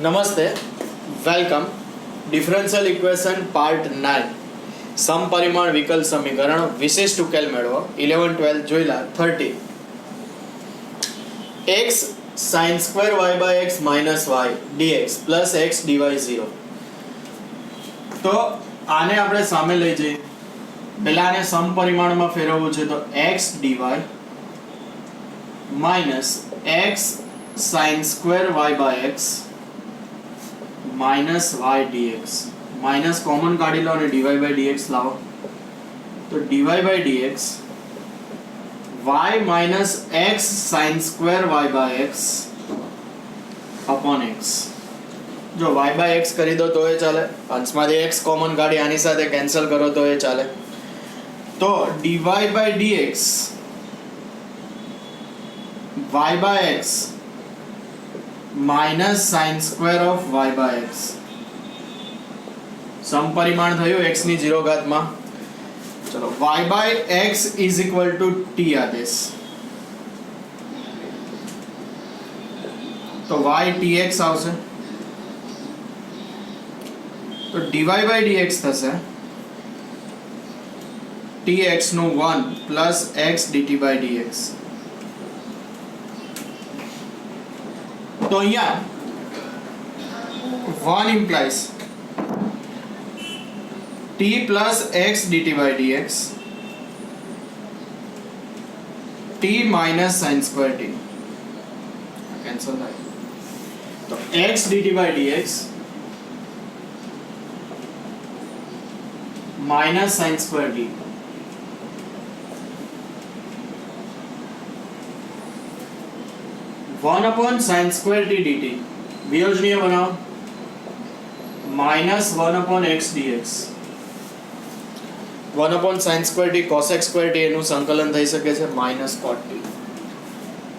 નમસ્તે, welcome. Differential equation part 9 સમપરિમાણ વિકલ સમીકરણ વિશિષ્ટ ઉકેલ મેળવો. 11-12 જોઈલા. 30 x sin square y by x minus y dx plus x dy 0. તો આને આપણે સામે લઈ જઈએ. પહેલા આને સમપરિમાણમાં ફેરવવું છે તો x dy minus x sin square y by x minus y dx. Minus common કાઢી લો અને dy by dx લાવો તો dy by dx y minus x sin square y by x upon x. જો y by x કરી દો તો એ ચાલે, અંશમાંથી x common કાઢી આની સાથે કેન્સલ કરો તો એ ચાલે. તો dy by dx y by x minus sin square of y by x. સમપરિમાણ થયું x ની 0 ઘાતમાં. ચલો y by x is equal to t આદેશ. તો y tx આવશે. તો dy by dx થશે tx નું 1 plus x dt by dx. તો અહીંયા 1 implies t plus x dt by dx t minus sin square t cancel થાય તો x dt by dx minus sin square t. One upon sin square t dt वियोजनीय बनाओ minus 1 upon x dx. 1 upon sin square t cos x square t એનું સંકલન થઈ શકે છે minus cot t.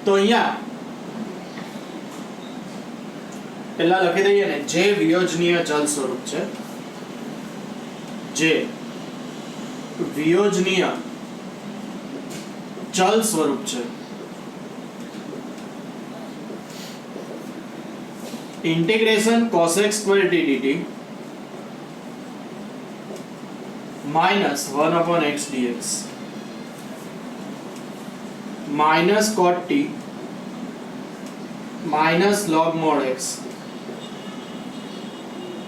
તો અહીંયા પહેલા લખી દઈએ ને જે વિયોજનીય ચલ સ્વરૂપ છે, જે વિયોજનીય ચલ સ્વરૂપ છે integration cos x square t dt minus 1 upon x dx minus cot t minus log mod x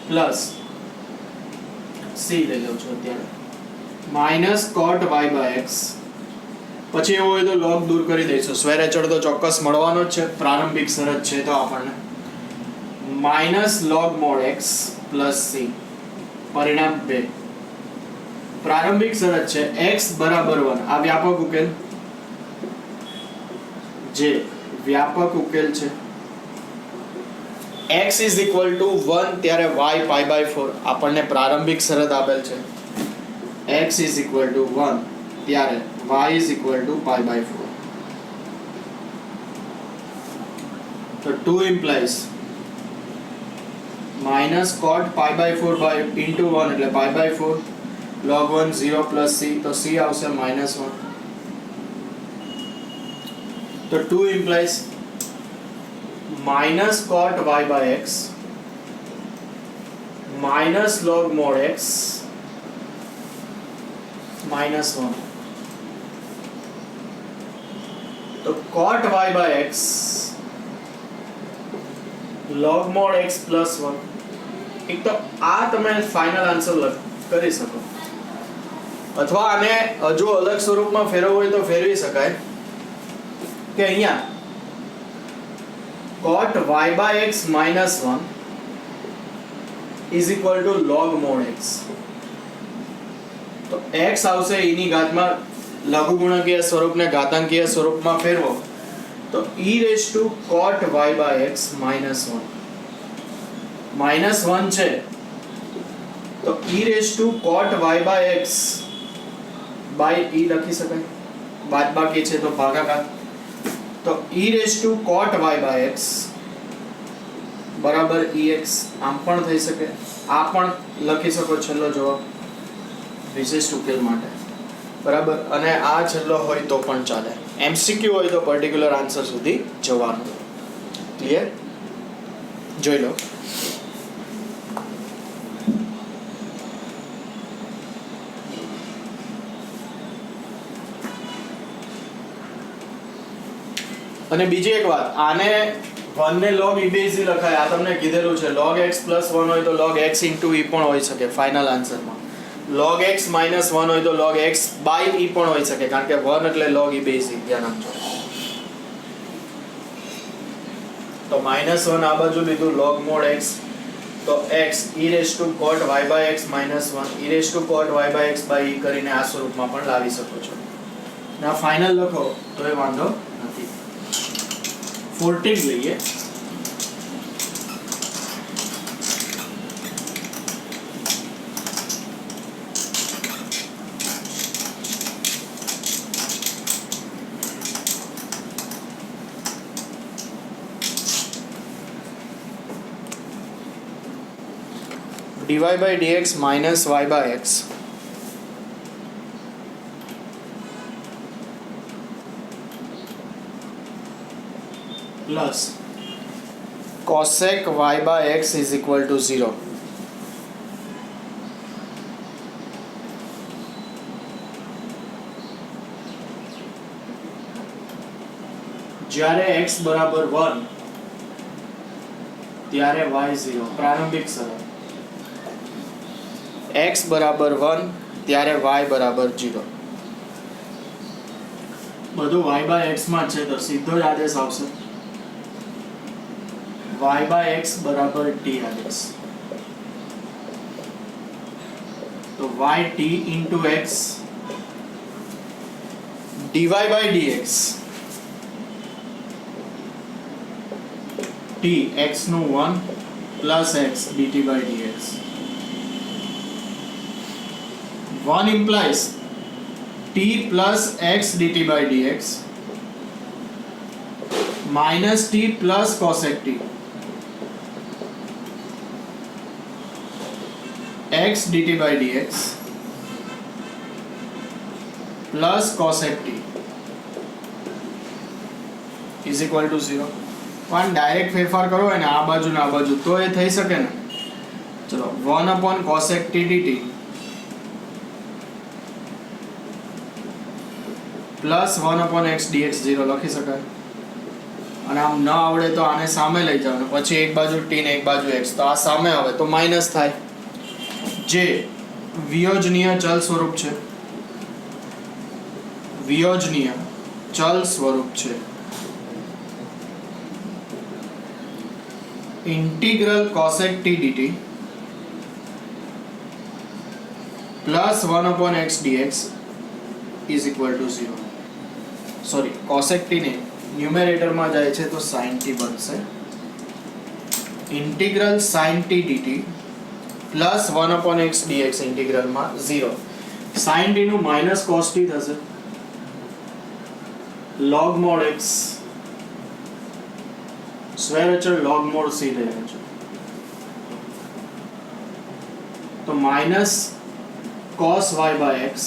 plus c ले लो છો અત્યારે minus cot y by x. પછી એવું હોય તો log દૂર કરી દઈશું. સ્ક્વેર અચળ તો ચોક્કસ મળવાનો જ છે, પ્રારંભિક શરત છે તો આપણને minus log mod x plus c. परिणाम 2. प्रारंभिक शरत છે x बराबर 1. આ વ્યાપક ઉકેલ, જે વ્યાપક ઉકેલ છે x is equal to 1 ત્યારે y pi by 4 આપણને પ્રારંભિક શરત આપેલ છે. x is equal to 1 ત્યારે y is equal to pi by 4. તો 2 implies minus cot pi by 4 by into 1 એટલે pi by 4 log 1 0 plus c. તો c આવશે minus 1. તો 2 implies minus cot y by x minus log mod x minus 1. તો cot y by x log mod x plus 1. એક તો આ તમે final answer કરી શકો, અથવા આને હજુ અલગ સ્વરૂપમાં ફેરવવું હોય તો ફેરવી શકાય કે અહીંયા cot y by x minus 1 is equal to log mod x. તો x આવશે e ની ઘાતમાં, લઘુગુણકીય સ્વરૂપને ઘાતાંકીય સ્વરૂપમાં ફેરવો તો e raised to cot y by x minus 1. Minus 1 છે તો e raised to cot y by x by e લખી શકાય. બાદબાકી છે તો ભાગાકાર. તો e raised to cot y by x બરાબર ex. આમ પણ થઈ શકે, આ પણ લખી શકો છેલ્લો જવાબ વિશિષ્ટ ઉકેલ માટે. બરાબર. અને આ છેલ્લો હોય તો પણ ચાલે. એમસીક્યુ હોય તો પર્ટિક્યુલર આન્સર સુધી જવાનું. ક્લિયર? જોઈ લો. અને બીજી એક વાત, આને 1 ને log e base લખાય, આ તમને કીધેલું છે log x + 1 હોય તો log x * e પણ હોઈ શકે ફાઇનલ આન્સરમાં. log x - 1 હોય તો log x / e પણ હોઈ શકે, કારણ કે 1 એટલે log e base ધ્યાન આપજો. તો -1 આ બાજુ લીધું log mod x, તો x e⁴cot y/x - 1 e⁴cot y/x/e કરીને આ સ્વરૂપમાં પણ લાવી શકો છો. ના ફાઇનલ લખો તો એ વાંધો નથી. 14 લઈએ. dy/dx - y/x plus cosec y/x is equal to 0. જ્યારે x બરાબર 1 ત્યારે y 0. પ્રારંભિક શરત x બરાબર 1 ત્યારે y બરાબર 0. બધું y/x માં છે તો સીધો જ આદેશ આવશે y/x બરાબર t આદેશ. તો yt into x dy/dx t x નું 1 plus x dt/dx. 1 implies t plus x dt/dx minus t plus cosec t x dt/dx plus cosec t is equal to 0. પણ ડાયરેક્ટ ફેરફાર કરો હોય ને આ બાજુ ને આ બાજુ તો એ થઈ શકે ને. ચલો 1 cosec t dt plus 1 x dx 0 લખી શકાય. અને આમ ન આવડે તો આને સામે લઈ જાવ ને પછી એક બાજુ t ને એક બાજુ x, તો આ સામે આવે તો માઈનસ થાય, જે વિયોજનીય ચલ સ્વરૂપ છે. વિયોજનીય ચલ સ્વરૂપ છે. Integral cosec t dt plus 1 x dx is equal to 0. Sorry cosec t ने न्यूमरेटर में जाए छे तो sin t बनसे. Integral sin t dt plus 1 x dx integral में 0. sin t નું minus cos t થશે. log mod x स्क्वायर अचल log mod c ले रहे हैं तो minus cos y/x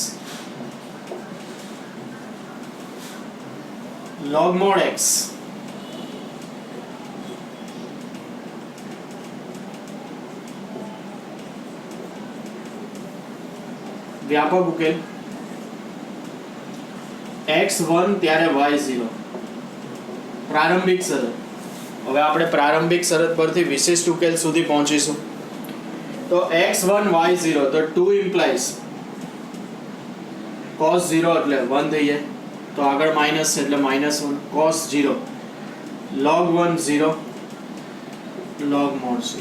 log mod x व्यापक उकेल x1 ત્યારે y0 પ્રારંભિક શરત. હવે આપણે પ્રારંભિક શરત પરથી વિશિષ્ટ ઉકેલ સુધી પહોંચીશું. તો x1 y0 તો 2 ઇમ્પ્લાઇઝ cos 0 એટલે 1 થઈ જાય, તો આગળ માઈનસ છે એટલે -1 cos 0 log 1 0 log mod c.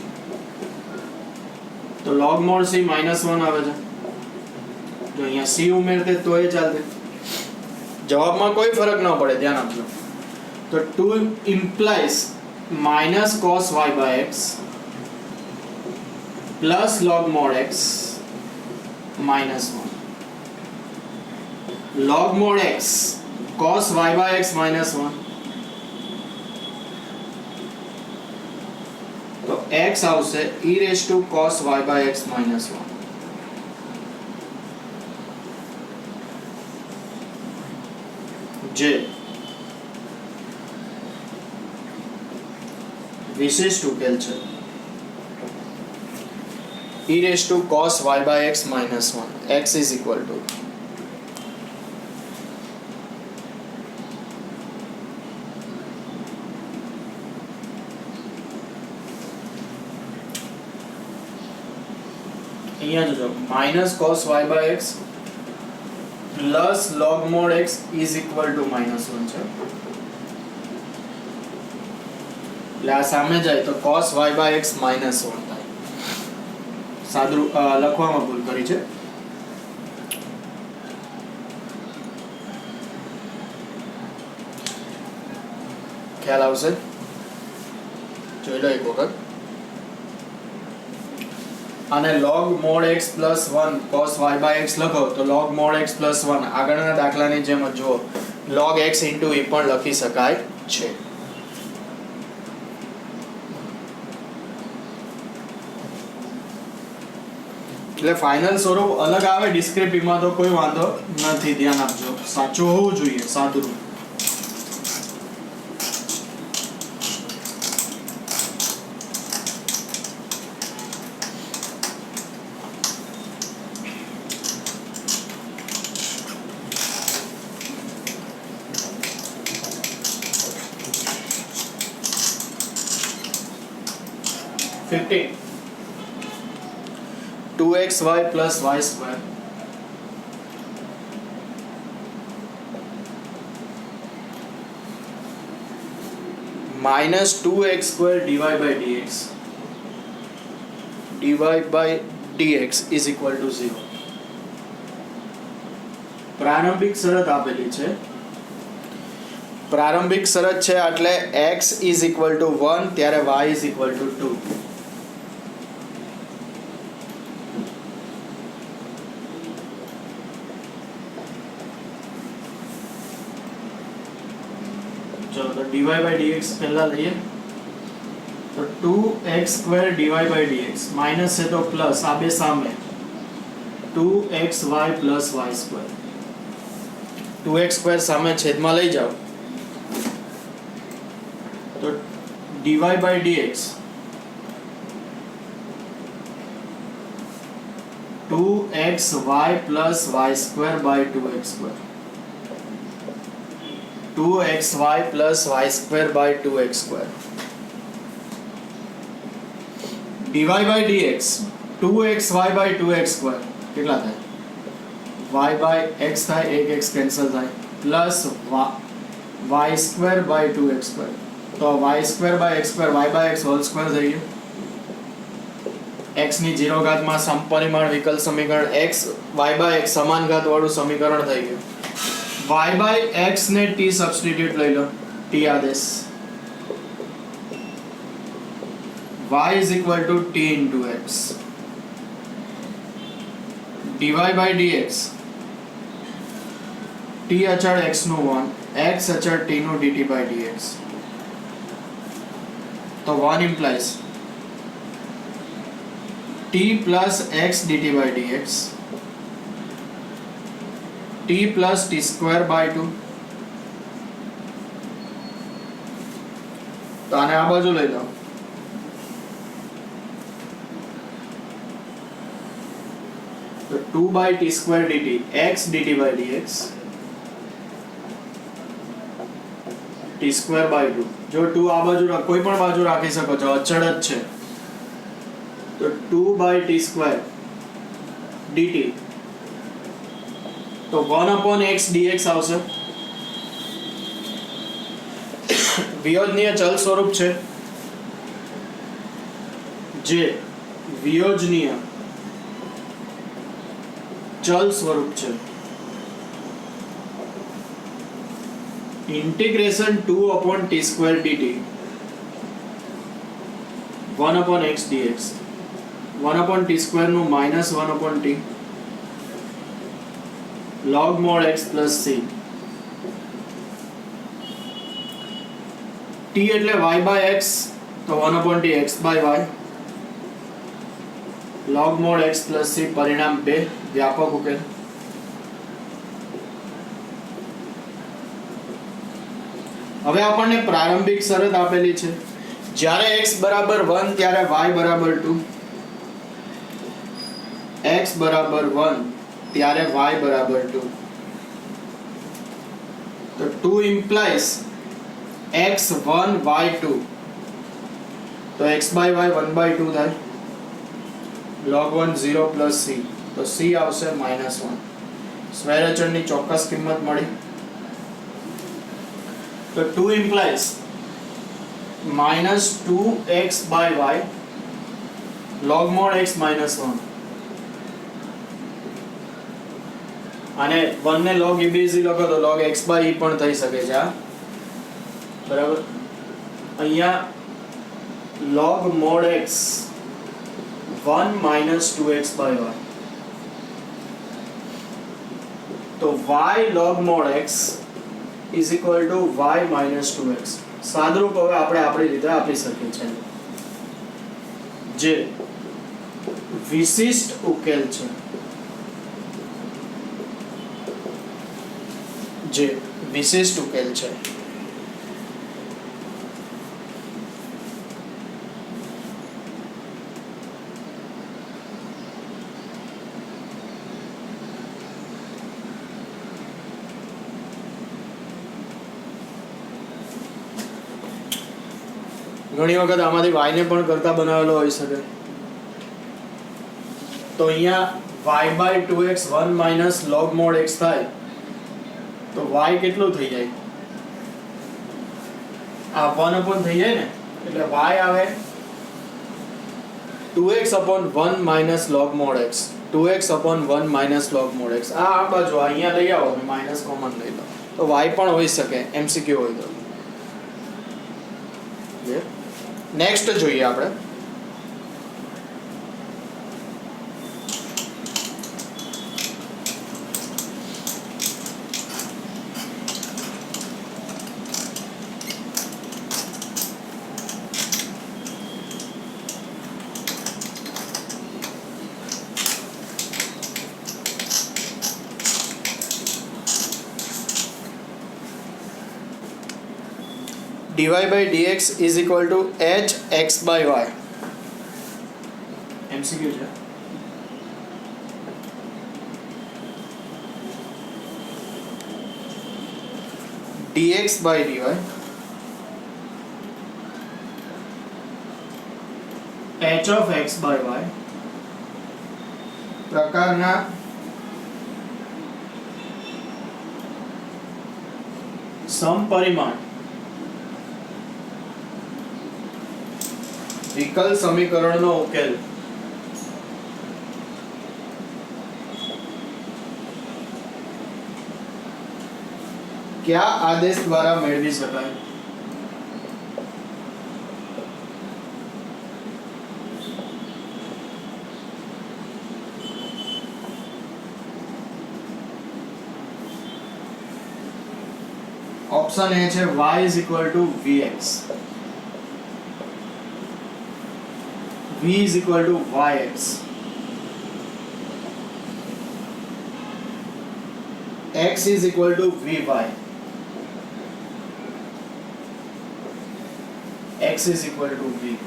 તો log mod c -1 આવે છે, જો અહીંયા c ઉમેરતે તો એ ચાલતે, જવાબમાં કોઈ ફરક ન પડે, ધ્યાન આપજો. તો 2 implies minus cos y/x plus log mod x minus 1. log mod x cos y/x minus 1, तो x આવશે e⁴cos y/x minus 1. જે विशिष्ट उकेल છે. e⁴cos y/x minus 1 x is equal to અહીંયા જોજો minus cos y by x plus log mod x is equal to -1 છે. એટલે આ સામે જાય તો cos y બાય x -1 થાય. સાદું લખવામાં ભૂલ કરી છે. ખ્યાલ આવશે? જોઈ લો એક વખત. અને log mod x plus 1 cos y by x લખો તો log mod x plus 1 આગળના દાખલાની જેમ જ જો log x into e પણ લખી શકાય છે. એટલે ફાઇનલ સ્વરૂપ અલગ આવે ડિસ્ક્રિપ્ટિવમાં તો કોઈ વાંધો નથી. ધ્યાન આપજો, સાચું હોવું જોઈએ, સાદું. -15 2xy plus y square minus 2x square dy by dx is equal to 0. પ્રારંભિક શરત આપેલી છે. પ્રારંભિક શરત છે એટલે x is equal to 1 ત્યારે y is equal to 2. चलो तो dy by dx पहला लइए तो 2x square dy by dx minus है तो प्लस आबे सामे 2xy plus y square 2x square सामे छेद में लई जाओ तो dy by dx 2xy plus y square by 2x square 2xy plus y square by 2x square dy by dx 2xy by 2x square કેટલા થાય y by x થાય 1x cancel થાય plus y square by 2x square તો y square by x square y by x whole square થઈ ગયું. x ની 0 ઘાતમાં સમપરિમાણ વિકલ સમીકરણ x y by x સમાન ઘાત વાળું સમીકરણ થઈ ગયું. y by x ने t सब्स्टिट्यूट ले लो t Adesh y is equal to t into x dy by dx t अचळ x નું 1 x अचळ t નું dt by dx तो 1 implies t plus x dt by dx t plus t square by 2 तो आने आ बाजू ले जाओ तो 2 by t square dt x dt by dx t square by 2 जो 2 आ बाजू कोई पण बाजू राखी सको છો અચળ જ છે तो 2 by t square dt तो 1 upon x dx આવશે. વિયોજનીય ચલ સ્વરૂપ છે જે વિયોજનીય ચલ સ્વરૂપ છે. Integration 2 upon t square dt 1 upon x dx 1 upon t square નું -1 upon t log mod x plus c t એટલે y by x તો 1 upon t x by y log mod x plus c પરિણામ 2 વ્યાપક ઉકેલ. હવે આપણને પ્રારંભિક શરત આપેલી છે જ્યારે x બરાબર 1 ત્યારે y બરાબર 2 x બરાબર 1 ત્યારે y બરાબર 2 તો 2 implies x1 y2 તો x by y 1 by 2 થાય log 1 0 પ્લસ c, તો c આવશે -1. સ્ક્વેર અચળની ચોક્કસ કિંમત મળી. તો 2 implies -2x by y log mod x -1. અને 1 ને log e b લખો તો log x by e પણ થઈ શકે છે. બરાબર. અહીંયા log mod x 1 - 2x by y, તો y log mod x is equal to y - 2x. સાદરૂપ હવે આપણે આપણી રીતે આપી શકીએ છીએ, જે વિશિષ્ટ ઉકેલ છે. ઘણી વખત આમાંથી y ને પણ કરતા બનાવેલો હોઈ શકે. તો અહીંયા y by 2x 1 minus log mod x થાય, તો y કેટલું થઈ જાય? આ 1 upon થઈ જાય ને, એટલે y આવે 2x upon 1 minus log mod x. 2x upon 1 minus log mod x. આ બાજુ અહીંયા લઈ આવો, માઇનસ કોમન લઈ લો, તો y પણ હોઈ શકે, MCQ હોય તો. નેક્સ્ટ જોઈએ આપણે. dy by dx is equal to h x by y. MCQ છે. dx by dy h of x by y પ્રકારના સમપરિમાણ વિકલ સમીકરણનો ઉકેલ કયા આદેશ દ્વારા મેળવી શકાય? ઓપ્શન એ છે y is equal to vx, v is equal to yx, x is equal to vy, x is equal to v.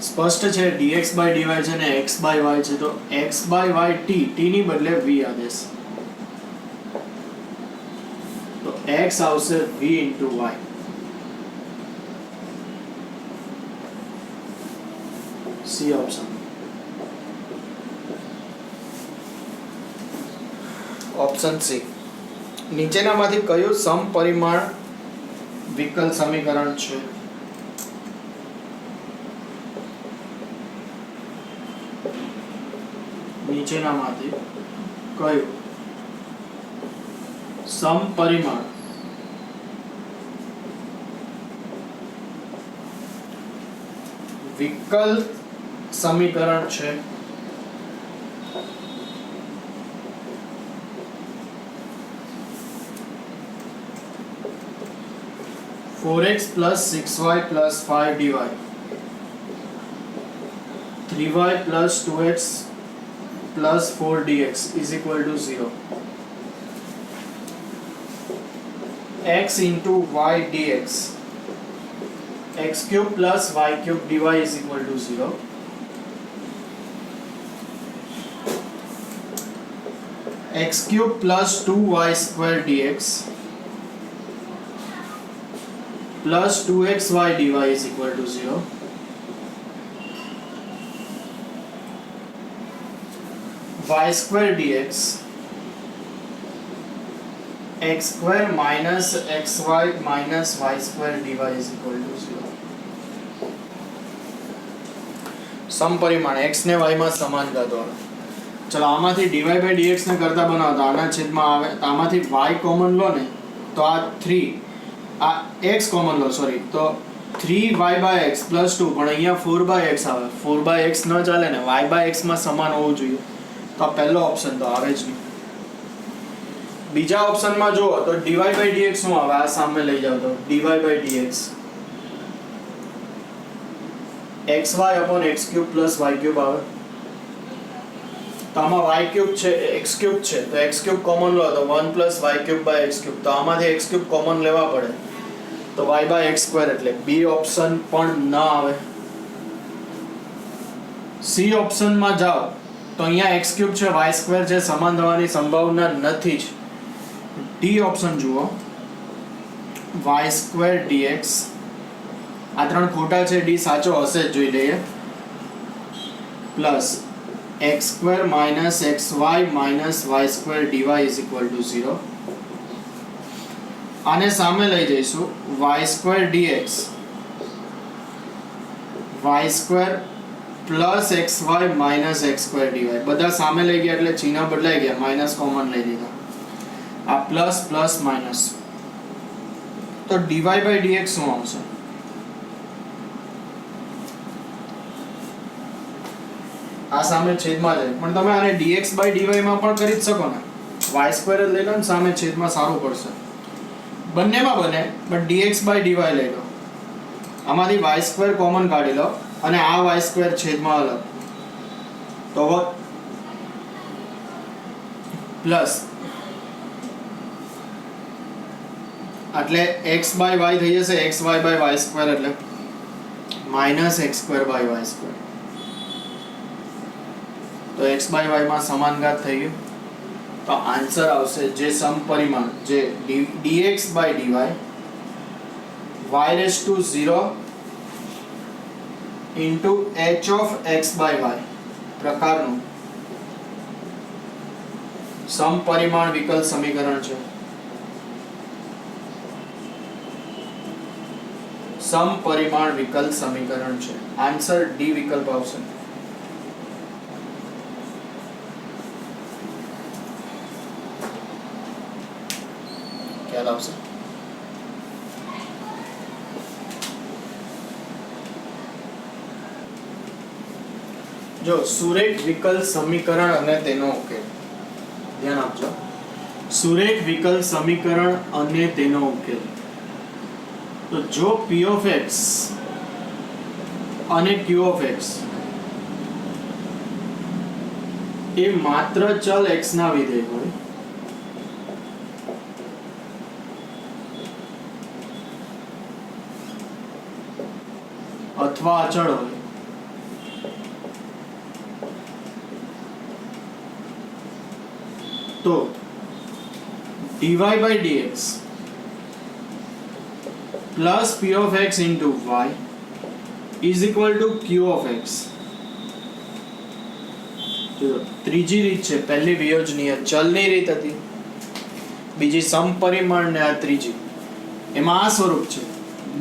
સ્પષ્ટ છે, dx by dy છે ને x by y છે, તો x by y t ની બદલે v આદેશ, તો x આવશે v into y. C option. Option C. નીચેનામાંથી કયું સમપરિમાણ વિકલ સમીકરણ છે? નીચેનામાંથી કયું સમપરિમાણ વિકલ સમીકરણ છે? 4x plus 6y plus 5 dy, 3y plus 2x plus 4 dx is equal to 0. x into y dx, x cube plus y cube dy is equal to 0. x cube plus 2y square dx plus 2xy dy is equal to 0, y square dx x square minus xy minus y square dy is equal to 0. સમપરિમાણ x ને y માં સમાન ઘાતો. ચલો આમાંથી dy by dx ને કરતા બનાવો તો આના છેદમાં આવે તો આમાંથી y કોમન લો ને તો આ 3 આ x કોમન લો સોરી તો 3y by x plus 2 પણ અહીંયા 4 by x આવે 4 by x ન ચાલે ને y by x માં સમાન હોવું જોઈએ તો આ પહેલો ઓપ્શન તો આવે જ નહીં. બીજા ઓપ્શનમાં જો તો dy by dx શું આવે આ સામે લઈ જાવ તો dy by dx xy upon x cube plus y cube આવે તો આમાં y cube છે x cube છે તો x cube કોમન લો તો 1 plus y cube by x cube તો આમાંથી x cube કોમન લેવા પડે તો y by x square એટલે બી ઓપ્શન પણ ન આવે. સી ઓપ્શનમાં જાઓ તો અહીંયા x cube છે y square છે સમાન થવાની સંભાવના નથી જ. ડી ઓપ્શન જુઓ y square dx આ ત્રણ ખોટા છે ડી સાચો હશે જ જોઈ લઈએ plus x square minus xy minus y square dy is equal to 0. આને સામે લઈ જઈશું y square dx y square plus xy minus x square dy બધા સામે લઈ ગયા એટલે ચિહ્ન બદલાઈ ગયા માઇનસ કોમન લઈ લીધા આ પ્લસ પ્લસ માઇનસ તો dy by dx શું આવશે આ સામે છેદમાં જાય પણ તમે આને dx by dy માં પણ કરી જ શકો ને y સ્ક્વેર જ લઈ લો ને સામે છેદમાં સારું પડશે બંનેમાં બને બટ dx by dy લઈ લો આમાંથી y સ્ક્વેર કોમન કાઢી લો અને આ y સ્ક્વેર છેદમાં અલગ તો પ્લસ એટલે x by y થઈ જશે xy by y સ્ક્વેર એટલે minus x square by y square તો x by y માં સમાન ઘાત થઈ ગયું તો આન્સર આવશે જે સમપરિમાણ જે dx by dy y raised to 0 into h of x by y પ્રકારનું સમપરિમાણ વિકલ સમીકરણ છે. સમપરિમાણ વિકલ સમીકરણ છે આન્સર ડી વિકલ્પ આવશે. ખ્યાલ આવશે જો સુરેખ વિકલ સમીકરણ અને તેનો ઉકેલ ધ્યાન આપજો સુરેખ વિકલ સમીકરણ અને તેનો ઉકેલ તો જો p of x અને q of x એ માત્ર ચલ x ના વિધેય હોય અથવા અચળ હોય તો dy by dx plus p of x into y is equal to q of x. ત્રીજી રીત છે પહેલી વિયોજનીય ચલની રીત હતી બીજી સમપરિમાણ ને આ ત્રીજી એમાં આ સ્વરૂપ છે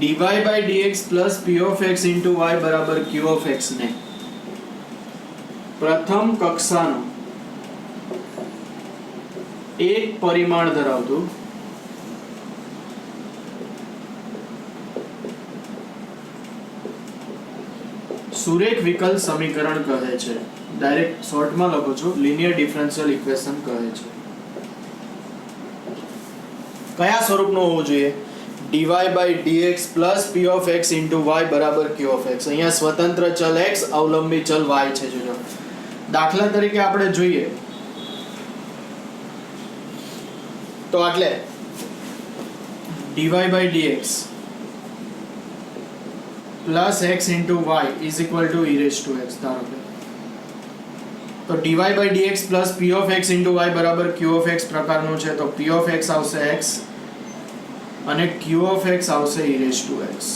dy by dx plus p of x into y બરાબર q of x ને પ્રથમ કક્ષાનું એક પરિમાણ ધરાવતું સુરેખ વિકલ સમીકરણ કહે છે. ડાયરેક્ટ શોર્ટમાં લખું છું લિનિયર ડિફરન્શિયલ ઇક્વેશન કહે છે. કયા સ્વરૂપનું હોવું જોઈએ dy by dx plus p of x into y બરાબર q of x. અહીંયા સ્વતંત્ર ચલ x અવલંબી ચલ y છે. જોજો દાખલા તરીકે આપણે જોઈએ તો એટલે dy by dx plus x into y is equal to e raised to x ધારો કે તો dy by dx plus p of x into y બરાબર q of x પ્રકારનું છે તો p of x આવશે x અને q of x આવશે e raised to x.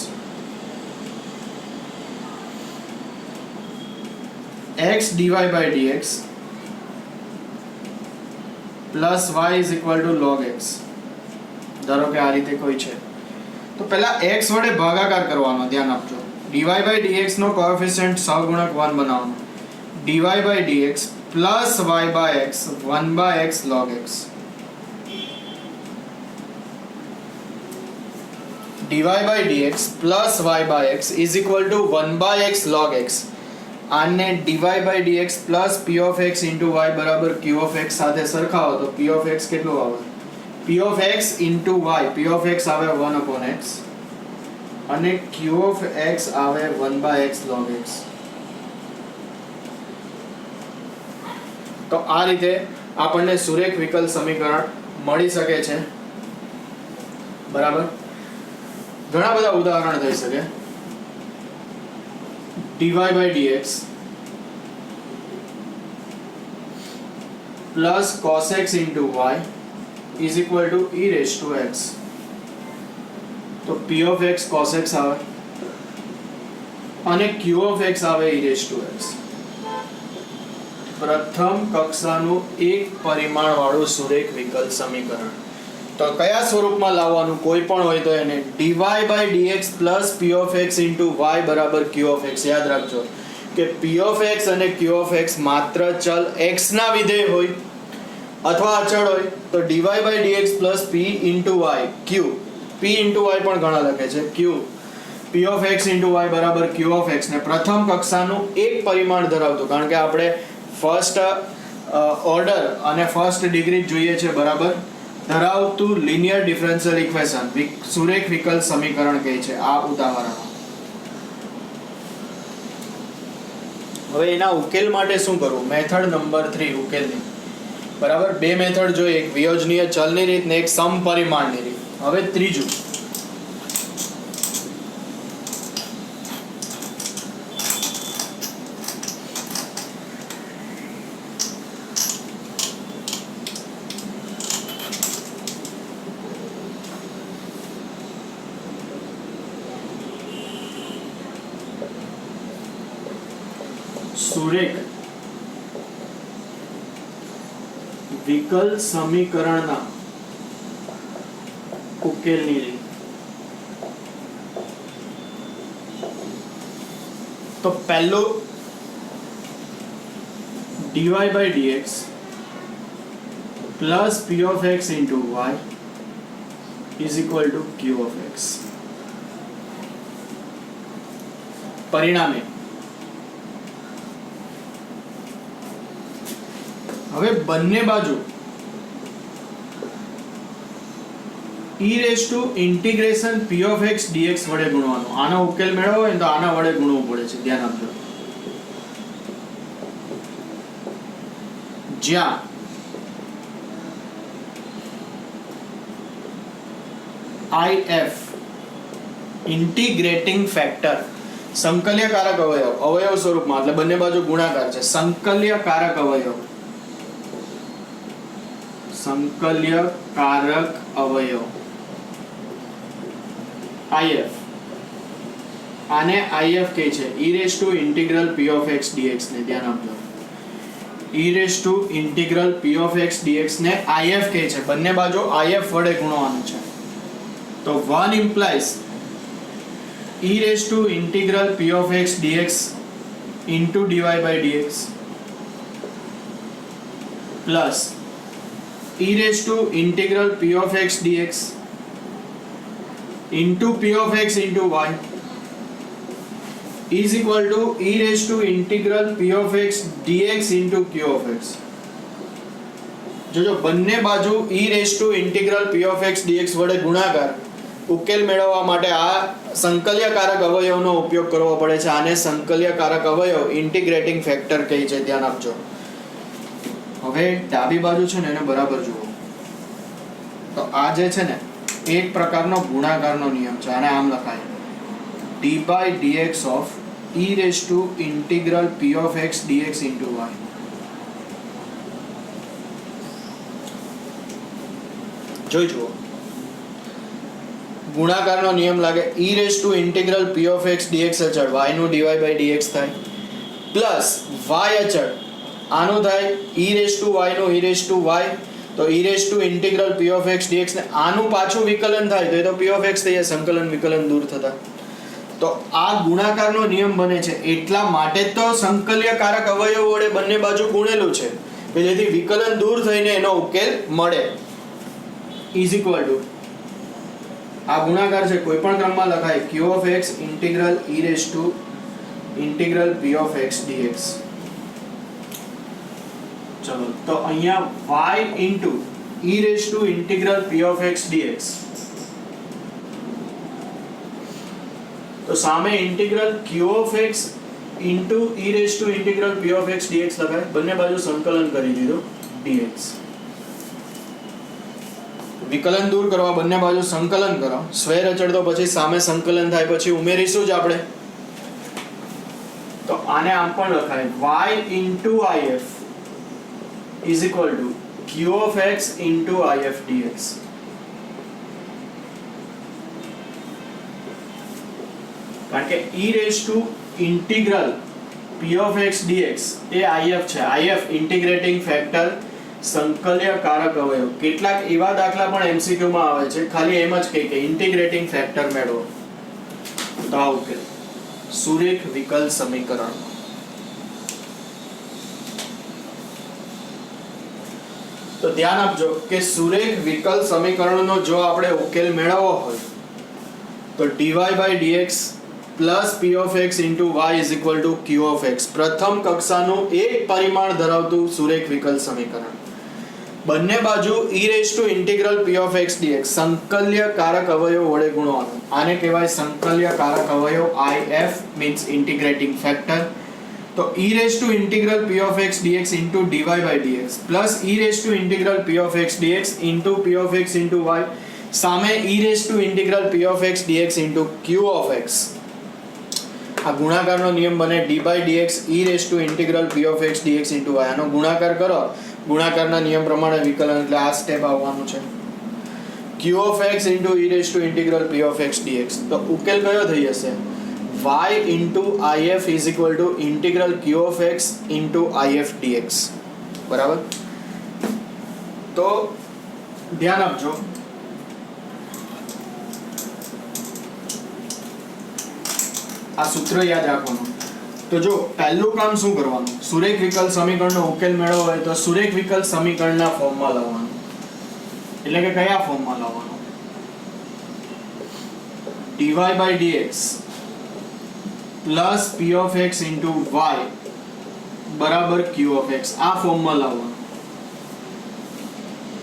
x dy by dx plus y is equal to log x. ધારો કે આ રીતે કોઈ છે તો પહેલા x વડે ભાગાકાર કરવાનો, ધ્યાન આપજો. dy by dx નો કોએફિશિયન્ટ સહગુણક 1 બનાવવાનો. dy by dx plus y by x 1 by x log x. dy by dx plus y by x is equal to 1 by x log x. આને dy by dx plus p of x into y બરાબર q of x સાથે સરખાવો તો p of x કેટલું આવે? p of x into y, p of x આવે 1 upon x અને q of x આવે 1 by x log x. તો આ રીતે આપણને સુરેખ વિકલ સમીકરણ મળી શકે છે. બરાબર, ઘણા બધા ઉદાહરણ થઈ શકે. dy by dx plus cos x into y is equal to e raised to x. તો p of x cos x આવે અને q of x આવે e raised to x. પ્રથમ કક્ષાનું એક પરિમાણ વાળું સુરેખ વિકલ સમીકરણ. તો કયા સ્વરૂપમાં લાવવાનું? કોઈ પણ હોય તો એને dy by dx plus p of x into y બરાબર q of x. યાદ રાખજો કે p of x અને q of x માત્ર ચલ x ના વિધેય હોય અથવા અચળ હોય તો dy by dx plus p into y q, p into y પણ ઘણા લખે છે q, p of x into y બરાબર q of x ને પ્રથમ કક્ષાનું એક પરિમાણ ધરાવતું, કારણ કે આપણે ફર્સ્ટ ઓર્ડર અને ફર્સ્ટ ડિગ્રી જોઈએ છે, બરાબર, ધરાવતું લિનિયર ડિફરન્શિયલ ઇક્વેશન સુરેખ વિકલ સમીકરણ કહે છે આ ઉદાહરણ. હવે એના ઉકેલ માટે શું કરવું? મેથડ નંબર 3 ઉકેલની. બરાબર, બે મેથડ જોઈએ, એક વિયોજનીય ચલની રીત ને એક સમપરિમાણની રીત. હવે ત્રીજું, સુરેખ વિકલ સમીકરણના ઉકેલની રીત. તો પહેલો dy by dx plus p of x into y is equal to q of x. પરિણામે હવે બંને બાજુ e raised to integration p of x dx વડે ગુણવાનું. આનો ઉકેલ મેળવવો હોય તો આના વડે ગુણવું પડે છે, ધ્યાન આપજો. જ્યાં if ઇન્ટિગ્રેટિંગ ફેક્ટર સંકલ્યકારક અવયવ, અવયવ સ્વરૂપમાં એટલે બંને બાજુ ગુણાકાર છે, સંકલ્યકારક અવયવ, સંકલ્યકારક અવયવ if, આને if કહે છે e raised to integral p of x dx ને. ધ્યાન આપજો, e raised to integral p of x dx ને if કહે છે. બંને બાજુ if વડે ગુણવાનું છે. તો 1 implies e raised to integral p of x dx into dy by dx plus e raised to integral p of x dx into p of x into y is equal to e raised to integral p of x dx into q of x. જો બંને બાજુ e raised to integral p of x dx વડે ગુણાકાર ઉકેલ મેળવવા માટે આ સંકલ્યકારક અવયવનો ઉપયોગ કરવો પડે છે. આને સંકલ્યકારક અવયવ ઇન્ટિગ્રેટિંગ ફેક્ટર કહે છે, ધ્યાન આપજો. હવે ડાબી બાજુ છે ને એને બરાબર જુઓ. તો આ જે છે ને એક પ્રકારનો ગુણાકારનો નિયમ છે. આને આમ લખાય d by dx of e raised to integral p of x dx into y. જોઈ જુઓ, ગુણાકારનો નિયમ લાગે e raise to integral p of x dx અચળ y નું dy by dx થાય પ્લસ y અચળ આનું થાય e રેઝ ટુ y નું e રેઝ ટુ y તો e raise to integral p of x dx ને આનું પાછું વિકલન થાય તો એ તો p ઓફ x થઈ જાય, સંકલન વિકલન દૂર થતા. તો આ ગુણાકારનો નિયમ બને છે એટલા માટે તો સંકલ્યકારક અવયવ વડે બંને બાજુ ગુણેલું છે કે જેથી વિકલન દૂર થઈને એનો ઉકેલ મળે. ઇઝ ઇક્વલ ટુ આ ગુણાકાર છે કોઈ પણ ક્રમમાં લખાય q of x integral e raise to integral p of x dx. ચલો તો અહીંયા y into e raise to integral p of x dx. તો સામે integral q of x into e raise to integral p of x dx લખાય, બંને બાજુ સંકલન કરી દીધું dx. વિકલન દૂર કરવા બંને બાજુ સંકલન કરો, સ્વૈર અચળ તો પછી સામે સંકલન થાય પછી ઉમેરીશું જ આપણે. તો આને આમ પણ લખાય y into if is equal to q of x into if dx. કારણ કે e raise to integral p of x dx એ if છે. if ઇન્ટિગ્રેટિંગ ફેક્ટર, સંકલ્યકારક અવયવ. કેટલાક એવા દાખલા પણ MCQ માં આવે છે ખાલી એમ જ કે ઇન્ટિગ્રેટિંગ ફેક્ટર મેળવો. તો આ ઉકેલ સુરેખ વિકલ સમીકરણ. તો ધ્યાન આપજો કે સુરેખ વિકલ સમીકરણનો જો આપણે ઉકેલ મેળવવો હોય તો dy by dx plus p of x into y is equal to q of x પ્રથમ કક્ષાનું એક પરિમાણ ધરાવતું સુરેખ વિકલ સમીકરણ. બંને બાજુ e raised to integral p of x dx સંકલ્યકારક અવયવ વડે ગુણવાનું. આને કહેવાય સંકલ્યકારક અવયવ if means integrating factor. તો e raised to integral p of x dx into dy by dx plus e raised to integral p of x dx into p of x into y સામે e raised to integral p of x dx into q of x. આ ગુણાકારનો નિયમ બને d by dx e raised to integral p of x dx into y. આનો ગુણાકાર કરો, ગુણાકારના નિયમ પ્રમાણે વિકલન એટલે આ સ્ટેપ આવવાનું છે q of x into e raised to integral p of x dx. તો ઉકેલ કયો થઈ જશે y into if is equal to integral q of x into if dx. બરાબર. તો ધ્યાન આપજો આ સૂત્ર યાદ રાખવાનું. તો જો પહેલું કામ શું કરવાનું, સુરેખ વિકલ સમીકરણનો ઉકેલ મેળવવો હોય તો સુરેખ વિકલ સમીકરણના ફોર્મમાં લાવવાનું. એટલે કે કયા ફોર્મમાં લાવવાનું, dy by dx plus p of x into y બરાબર q of x આ ફોર્મમાં લાવવાનું.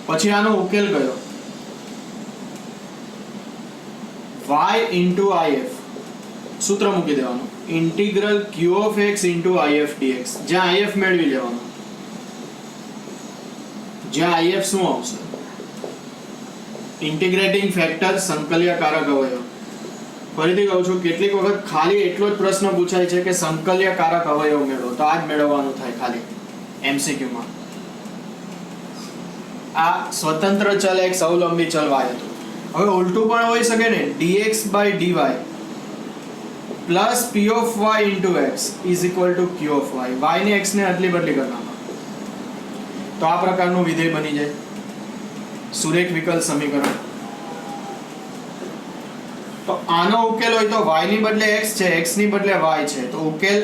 પછી આનો ઉકેલ કયો y into if સૂત્ર મૂકી દેવાનું integral q of x into if dx. જ્યાં if મેળવી લેવાનું, જ્યાં if શું આવશે ઇન્ટિગ્રેટિંગ ફેક્ટર, સંકલ્યકારક અવયવ. ફરીથી કહું છું કેટલીક વખત ખાલી એટલો જ પ્રશ્ન પૂછાય છે કે સંકલ્યકારક અવયવ મેળવો, તો આ જ મેળવવાનું થાય ખાલી MCQ માં. આ સ્વતંત્ર ચલ x અવલંબી ચલ y હતું. હવે ઉલટું પણ હોઈ શકે ને, dx by dy plus p of y into x is equal to q of y. y ને x ને અદલી બદલી કરવાના, તો આ પ્રકારનું વિધેય બની જાય સુરેખ વિકલ સમીકરણ. તો આનો ઉકેલ હોય તો y ની બદલે x છે, x ની બદલે y છે, તો ઉકેલ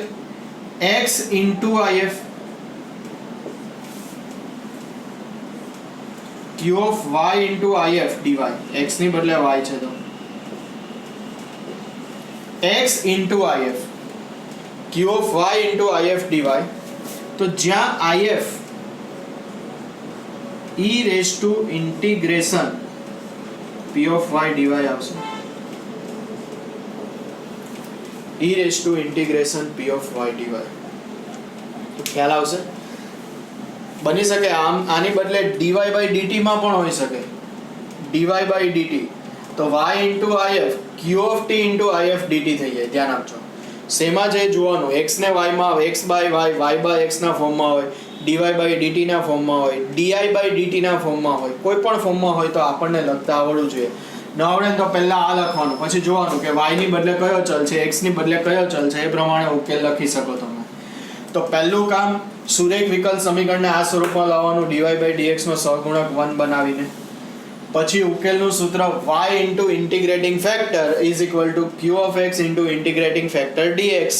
x into if q of y into if dy. x ની બદલે y છે તો x into if q of y into if dy. તો જ્યાં if e raised to integration p of y dy આવશે, e raised to integration p of y dy. તો ખ્યાલ આવશે. બની શકે આની બદલે dy by dt માં પણ હોઈ શકે, dy by dt તો y into if q of t into if dt થઈ જાય. ધ્યાન આપજો શેમાં છે જોવાનું, x ને y માં x by y, y by x ના ફોર્મમાં હોય, dy by dt ના ફોર્મમાં હોય, di by dt ના ફોર્મમાં હોય, કોઈ પણ ફોર્મમાં હોય તો આપણને લખતા આવડવું જોઈએ. ન આવડે ને તો પહેલા આ લખવાનું, પછી જોવાનું કે y ની બદલે કયો ચલ છે, x ની બદલે કયો ચલ છે, એ પ્રમાણે ઉકેલ લખી શકો તમે. તો પહેલું કામ સુરેખ વિકલ સમીકરણને આ સ્વરૂપમાં લાવવાનું dy/dx નો સહગુણક 1 બનાવીને. પછી ઉકેલનું સૂત્ર y into integrating factor is equal to q of x into integrating factor dx.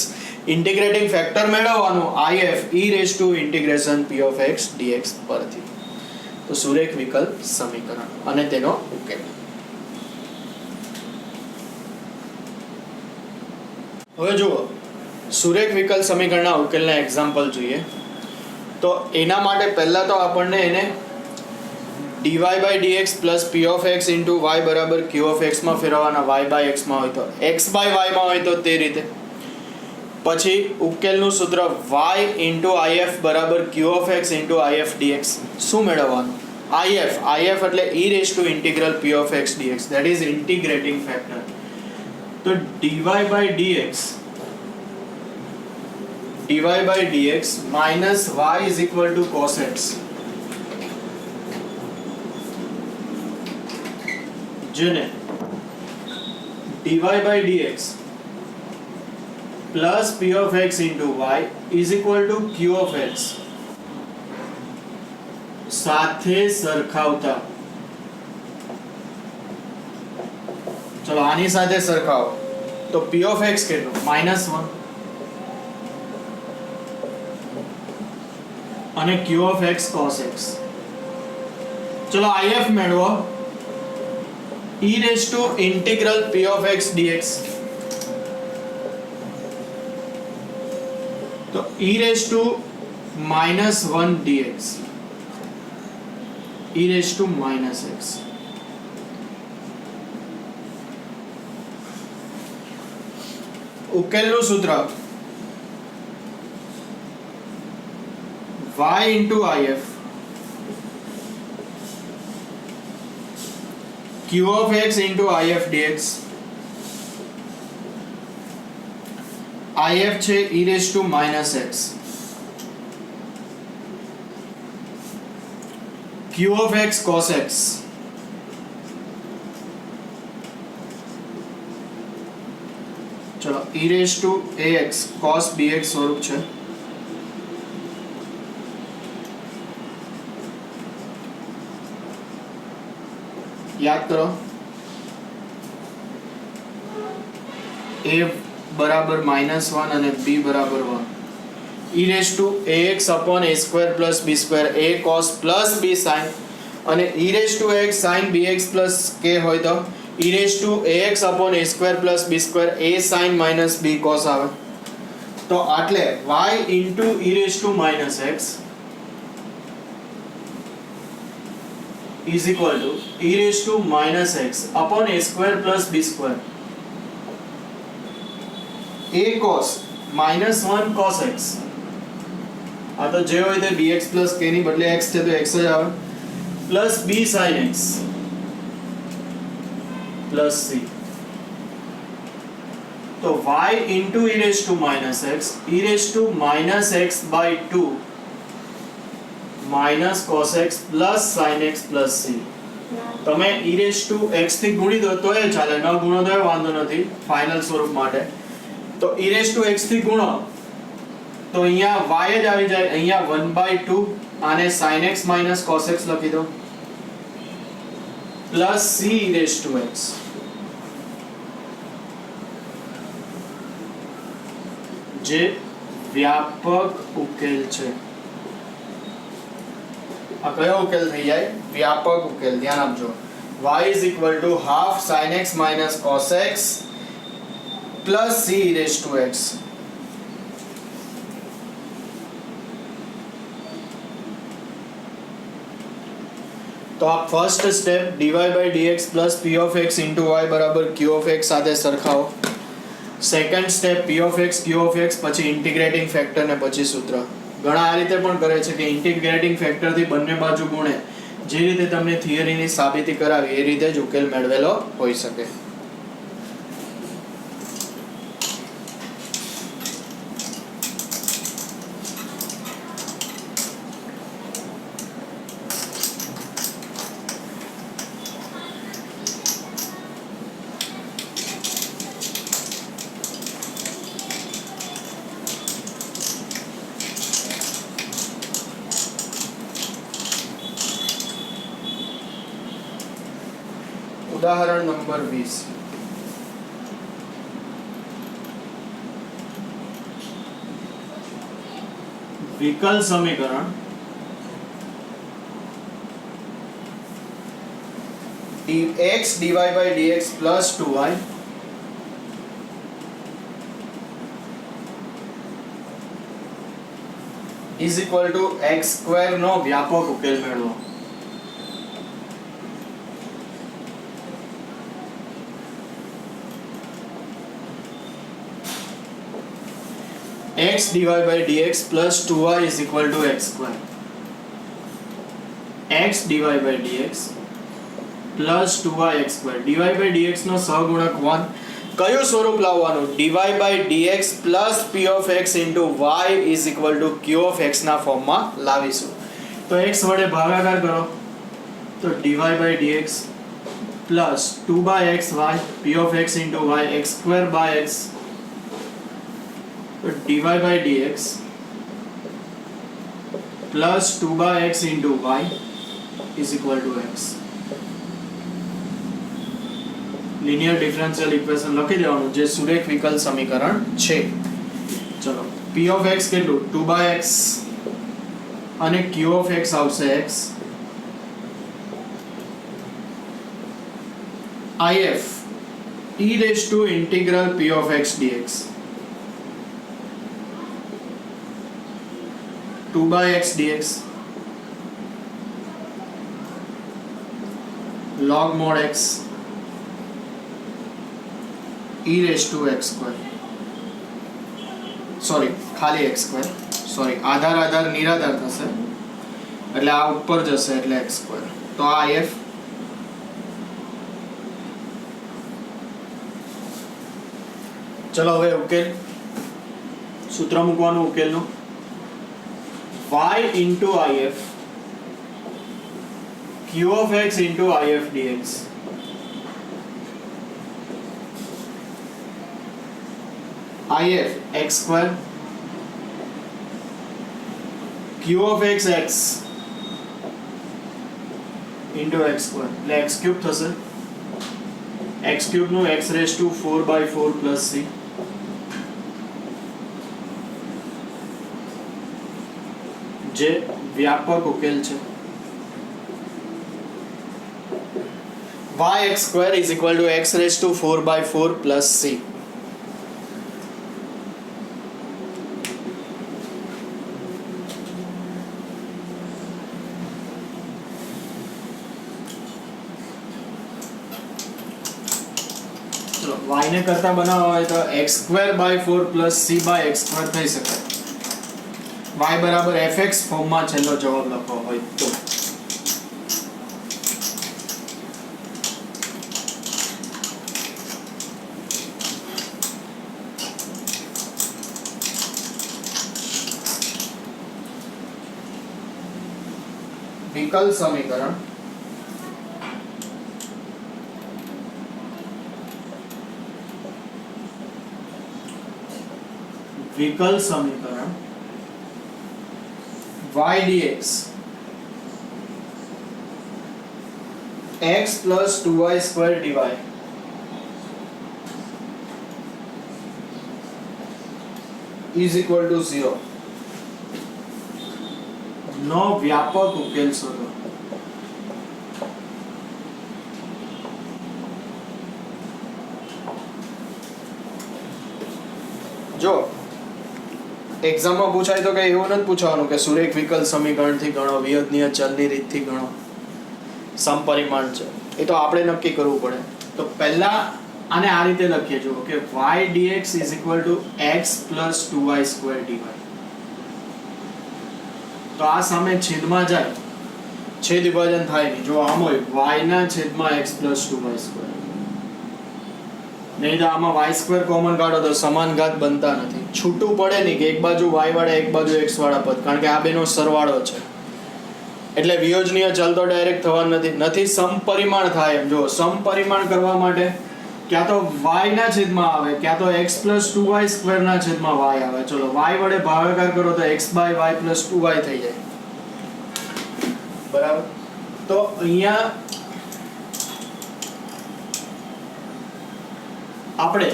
Integrating factor મેળવવાનું if e raised to integration p of x dx પરથી. તો સુરેખ વિકલ સમીકરણ અને તેનો ઉકેલ. હવે જુઓ સુરેખ વિકલ સમીકરણના ઉકેલના એક્ઝામ્પલ જોઈએ. તો એના માટે પહેલા તો આપણને એને dy/dx plus p of x into y બરાબર q of x માં ફેરવવાના. y/x માં હોય તો x/y માં હોય તો તે રીતે. પછી ઉકેલનું સૂત્ર y into if બરાબર q of x into if dx. શું મેળવવાનું? if એટલે e raised to integral p of x dx, that is integrating factor. તો dy/dx minus y is equal to cos x. જેને dy/dx plus p of x into y is equal to q of x સાથે સરખાવતા. ચલો આની સાથે સરખાવો તો p of x કેટલું? -1 અને q of x cos x. ચલો if મેળવો e raised to integral p of x dx. તો e raised to -1 dx, e raised to -x. ઉકેલનું સૂત્ર y into if q of x into if dx. if છે e raised to -x, q of x cos x. ચલો e raised to ax cos bx સ્વરૂપ છે. યાદ કરો a બરાબર -1 અને b બરાબર 1. e raised to ax upon a square plus b square, a cos plus b sin, અને e raised to x sin bx plus k હોય તો e raised to ax upon a square plus b square, a sin minus b cos આવે. તો આટલે y into e raised to -x is equal to e raised to -x upon a square plus b square, a cos -1 cos x. આ તો જે હોય તે bx plus k ની બદલે x છે તો x જ આવે, plus b sin x plus c. તો y into e raised to -x, e raised to -x by 2 minus cos x plus sin x plus c. તમે e raised to x થી ગુણી દો તો એ ચાલે, ન ગુણો તો વાંધો નથી ફાઇનલ સ્વરૂપ માટે. તો e raised to x થી ગુણો તો અહીંયા y જ આવી જાય, અહીંયા 1/2 આને sin x minus cos x લખી દો plus c e raised to x. જે વ્યાપક ઉકેલ છે. આ કયો ઉકેલ થઈ જાય? વ્યાપક ઉકેલ. ધ્યાન આપજો. y is equal to half sin x minus cos x plus c e raised to x. તો આ first step dy/dx plus p of x into y બરાબર q of x સાથે સરખાવો. Second step p of x q of x, પછી integrating factor ને પછી સૂત્ર. ઘણા આ રીતે પણ કરે છે કે ઇન્ટિગ્રેટિંગ ફેક્ટર થી બંને બાજુ ગુણે. જે રીતે તમને થિયરીની સાબિતી કરાવી એ રીતે જ ઉકેલ મેળવેલો હોઈ શકે. ઉદાહરણ નંબર 20. વિકલ સમીકરણ x dy by dx plus 2y is equal to x square નો વ્યાપક ઉકેલ મેળવો. x dy by dx plus 2y is equal to x square. x dy by dx plus 2y x square. dy by dx નો સહગુણક 1. કયું સ્વરૂપ લાવવાનું? dy by dx plus p of x into y is equal to q of x ના ફોર્મમાં લાવીશું. તો x વડે ભાગાકાર કરો તો dy by dx plus 2 by x y p of x into y x square by x. तो dy by dx plus 2 by x into y is equal to x. Linear differential equation લખી દેવાનું જે સુરેખ વિકલ સમીકરણ છે. ચલો p of x કેટલું 2 by x અને q of x આવશે x. if e raised to integral p of x dx 2 by x dx log mod x e raised to x square sorry ખાલી x square sorry આધાર નિરાધાર થશે એટલે આ ઉપર જશે એટલે x square. તો આ if ચલો હવે ઉકેલ સૂત્ર મૂકવાનું ઉકેલનું y into if q of x into if dx if x square q of x x into x square એટલે x cube થશે. x cube નું x raised to 4 by 4 plus c જે વ્યાપક ઉકેલ છે. yx square is equal to x raised to 4 by 4 plus c. ચલો y ને કરતા બનાવવા હોય તો x square by 4 plus c by x square થઈ શકે. y બરાબર fx ફોર્મમાં છેલ્લો જવાબ લખવો હોય તો વિકલ સમીકરણ y dx x plus 2y square dy is equal to 0 નો વ્યાપક ઉકેલ શોધો. જો એક્ઝામમાં પૂછાય તો કઈ એવું નથી પૂછવાનું કે સુરેખ વિકલ સમીકરણથી ગણો, વિયોજનીય ચલની રીતથી ગણો, સમપરિમાણ છે એ તો આપણે નક્કી કરવું પડે. તો પહેલા આને આ રીતે લખીએ જો કે y dx is equal to x plus 2y square dy. તો આ સામે છેદમાં જાય, છેદ વિભાજન થાય નહીં. જો આમ હોય y ના છેદમાં x plus 2y square, નહીં તો આમાં y square કોમન કાઢો તો સમાન ઘાત બનતા નથી. છૂટું પડે નહીં કે એક બાજુ y વાળા એક બાજુ x વાળા પદ, કારણ કે આ બેનો સરવાળો છે એટલે વિયોજનીય ચલ તો ડાયરેક્ટ થવા નથી સમપરિમાણ થાય. એમ જો સમપરિમાણ કરવા માટે ક્યાં તો y ના છેદમાં આવે, ક્યાં તો x plus 2y square ના છેદમાં y આવે. ચલો y વડે ભાગાકાર કરો તો x by y plus 2y થઈ જાય. બરાબર. તો અહીંયા આપણે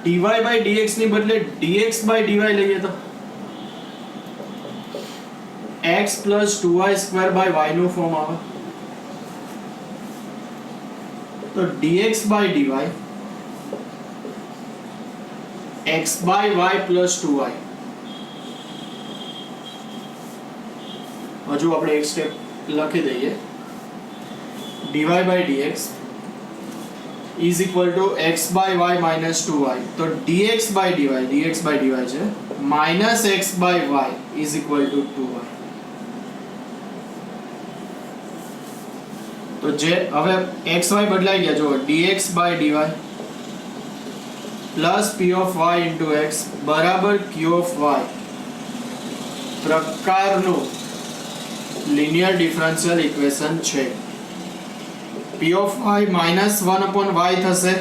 dy by dx ની બદલે dx by dy લઈએ તો x plus 2y square by y નું ફોર્મ આવે. તો dx by dy x by y plus 2y. હજુ આપણે એક સ્ટેપ લખી દઈએ. dy by dx is equal to x by y minus 2y. તો dx by dy છે minus x by y is equal to 2y. તો જે હવે xy બદલાઈ ગયા, જો dx by dy plus p of y into x બરાબર q of y પ્રકારનું linear differential equation છે. p of y minus 1 upon y થશે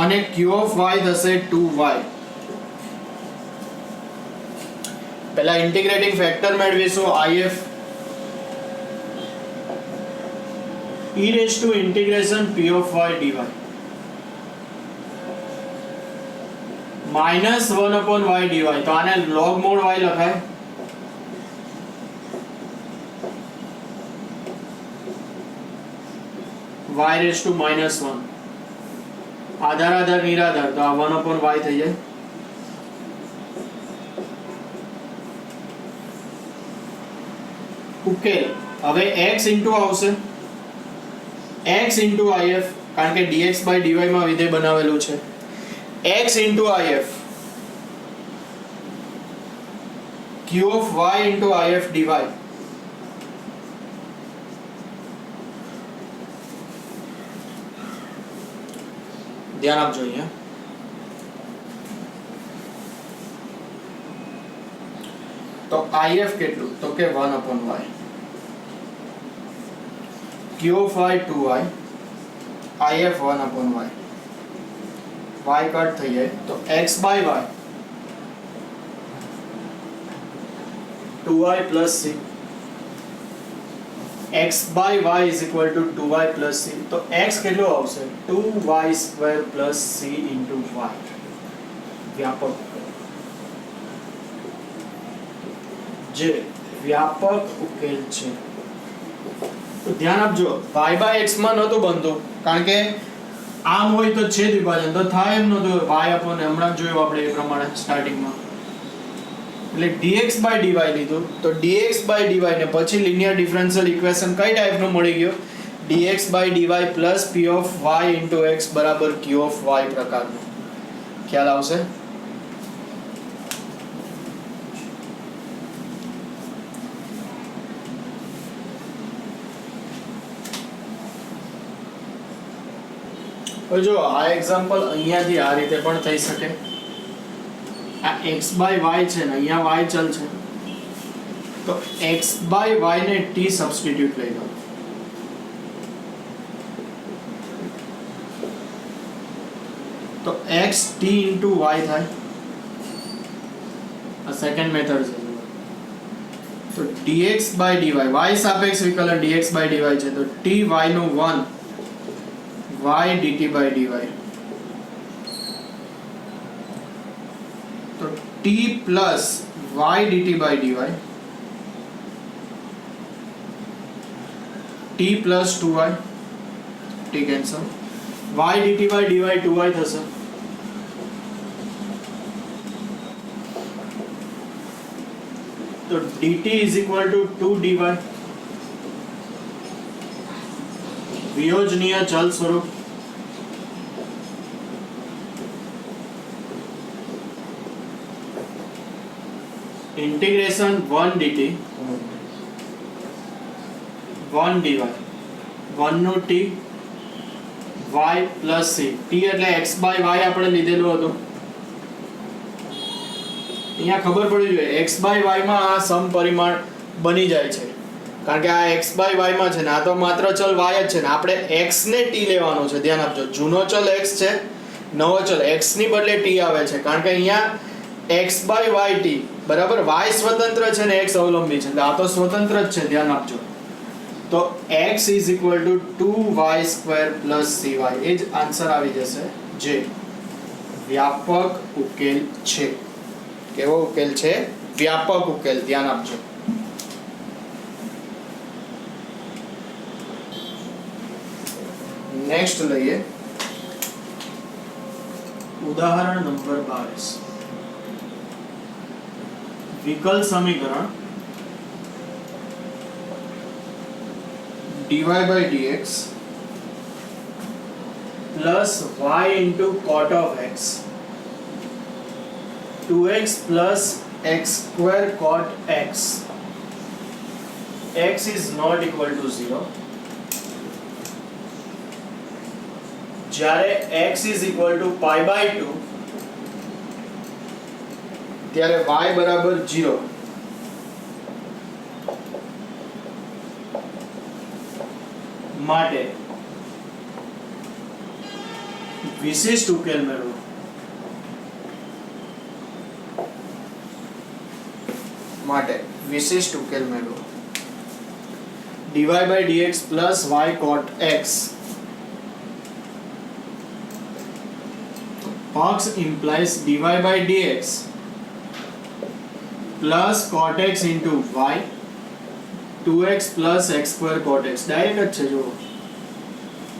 અને q of y થશે 2y. પહેલા ઇન્ટિગ્રેટિંગ ફેક્ટર મેળવીશું if e raised to integration p of y dy minus 1 upon y dy. તો આને log mod y લખાય. y raised to minus 1 આધાર નિરાધાર, તો આ 1 upon y થઈ જાય. ઉકેલ હવે x ઇન્ટુ આવશે x ઇન્ટુ if, કારણ કે dx by dy માં વિધેય બનાવેલું છે. x into if q of y into if dy ધ્યાન આપજો અહીંયા. તો if કેટલું, તો કે 1 upon y, q of y 2y, if 1 upon y, y cut થઈ જાય તો x by y 2y plus c, x by y is equal to 2y plus c. તો x કેટલો આવશે 2y square plus c into y. વ્યાપક જે વ્યાપક ઉકેલ છે. તો ધ્યાન આપજો y by x માં નહોતું બનતું, કારણ કે આમ હોય તો છેદ વિભાજન, તો થાય એમ નહોતું y upon, હમણાં જોયું આપણે એ પ્રમાણે સ્ટાર્ટિંગમાં. એટલે dx by dy લીધું, તો dx by dy ને પછી linear differential equation કઈ ટાઈપનું મળી ગયો, dx by dy plus p of y into x બરાબર q of y પ્રકારનું. ખ્યાલ આવશે? જો આ એક્ઝામ્પલ અહીંયાથી આ રીતે પણ થઈ શકે. આ x by y છે ને અહીંયા y ચલ છે, તો x by y ને t સબસ્ટિટ્યુટ લઈ લો. તો x t into y થાય. આ સેકન્ડ મેથડ છે. તો dx by dy y સાપેક્ષ વિકલન dx by dy છે, તો t y નું 1 y dt by dy, તો t plus y dt by dy, t plus 2y, t cancel, y dt by dy 2y થશે. તો dt is equal to 2 dy, વિયોજનીય ચલ સ્વરૂપ. ઇન્ટિગ્રેશન 1 dt 1 dy 1 નું t y plus c, t એટલે x by y આપણે લીધેલું હતું. અહીંયા ખબર પડવી જોઈએ x by y માં આ સમપરિમાણ બની જાય છે, કારણ કે આ x by y માં છે ને આ તો માત્ર ચલ y જ છે ને આપણે x ને t લેવાનો છે. ધ્યાન આપજો, જૂનો ચલ x છે, નવો ચલ x ની બદલે t આવે છે, કારણ કે અહીંયા x by y t બરાબર y સ્વતંત્ર છે ને x અવલંબી છે, એટલે આ તો સ્વતંત્ર જ છે. ધ્યાન આપજો. તો x is equal two 2y square plus cy એ જ આન્સર આવી જશે, જે વ્યાપક ઉકેલ છે. કેવો ઉકેલ છે? વ્યાપક ઉકેલ. ધ્યાન આપજો. નેક્સ્ટ લઈએ ઉદાહરણ નંબર 22. વિકલ સમીકરણ dy by dx plus y into cot of x 2x plus x square cot x is not equal to 0. જ્યારે x is equal to pi by 2 ત્યારે y બરાબર 0. માટે વિશિષ્ટ ઉકેલ મેળવો. dy by dx plus y cot x px implies dy by dx plus cot x into y 2x plus x square cot x direct જ છે. જો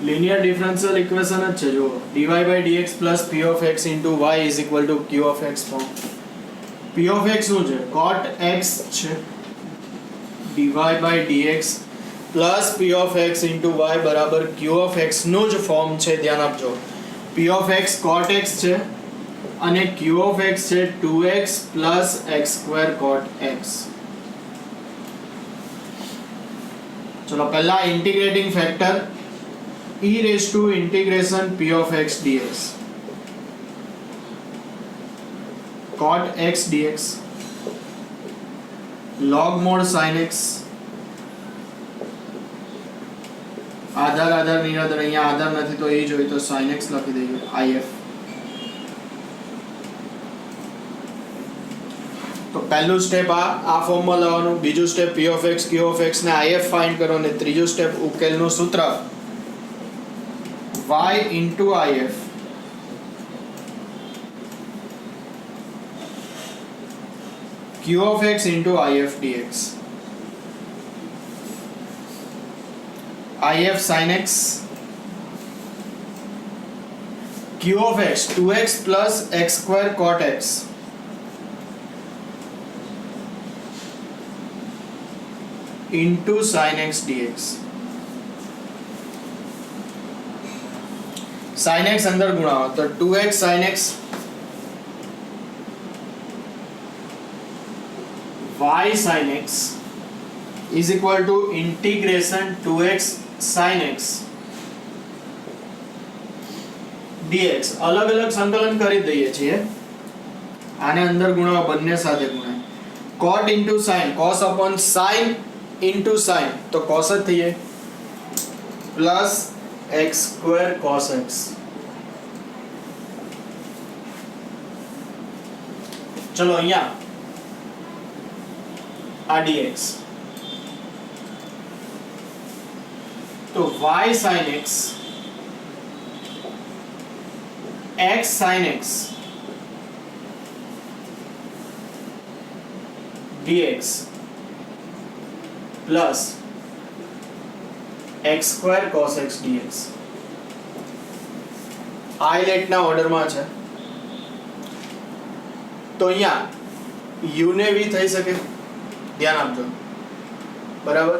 linear differential equation જ છે. જો dy by dx plus p of x into y is equal to q of x form. p of x શું છે? cot x છે. dy by dx plus p of x into y બરાબર q of x નું જ form છે. ધ્યાન આપજો. p of x cot x છે અને q of x છે 2x plus x square cot x. ચલો પહેલા integrating factor e raised to integration p of x dx cot x dx log mod sin x આધાર નિરાધાર. અહીંયા આધાર નથી તો એ જોઈ તો sin x લખી દઈએ if. તો પહેલું સ્ટેપ આ ફોર્મમાં લાવવાનું, બીજું step p of x q of x ને if ફાઇન્ડ કરો, અને ત્રીજું સ્ટેપ ઉકેલનું સૂત્ર y into if q of x into if dx if sin x q of x 2x plus x square cot x into sin x dx. sin x અંદર ગુણાવો તો 2x sin x y sin x is equal to integration 2x sin x dx. અલગ અલગ સંકલન કરી દઈએ છીએ. આને અંદર ગુણાવો, બંને સાથે ગુણાય. cot into sin, cos upon sin into sin તો cos જ થઈએ plus x square cos x. ચલો અહીંયા આ dx તો y sin x x sin x dx plus x square cos x dx. આઇલેટના ઓર્ડરમાં છે તો અહીંયા u ને v થઈ શકે. ધ્યાન આપજો. બરાબર.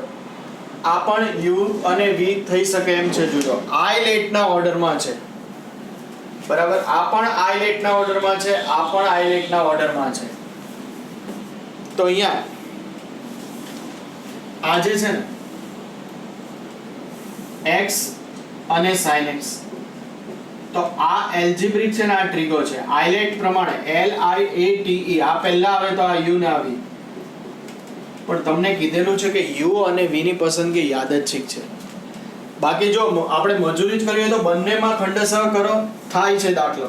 આ પણ u અને v થઈ શકે એમ છે. જોજો આઇલેટના ઓર્ડરમાં છે. બરાબર. આ પણ આઇલેટના ઓર્ડરમાં છે, આ પણ આઇલેટના ઓર્ડરમાં છે. તો અહીંયા આ જે છે ને x અને sin x તો આ એલ્જિબ્રિક છે ને આ ટ્રીગો છે. આઇલેટ પ્રમાણે LIATE આ પહેલા આવે તો આ u ને આવી, પણ તમને કીધેલું છે કે u અને v ની પસંદગી યાદચ્છિક છે. બાકી જો આપણે મજૂરી જ કરીએ તો બંનેમાં ખંડસહ કરો થાય છે દાખલો,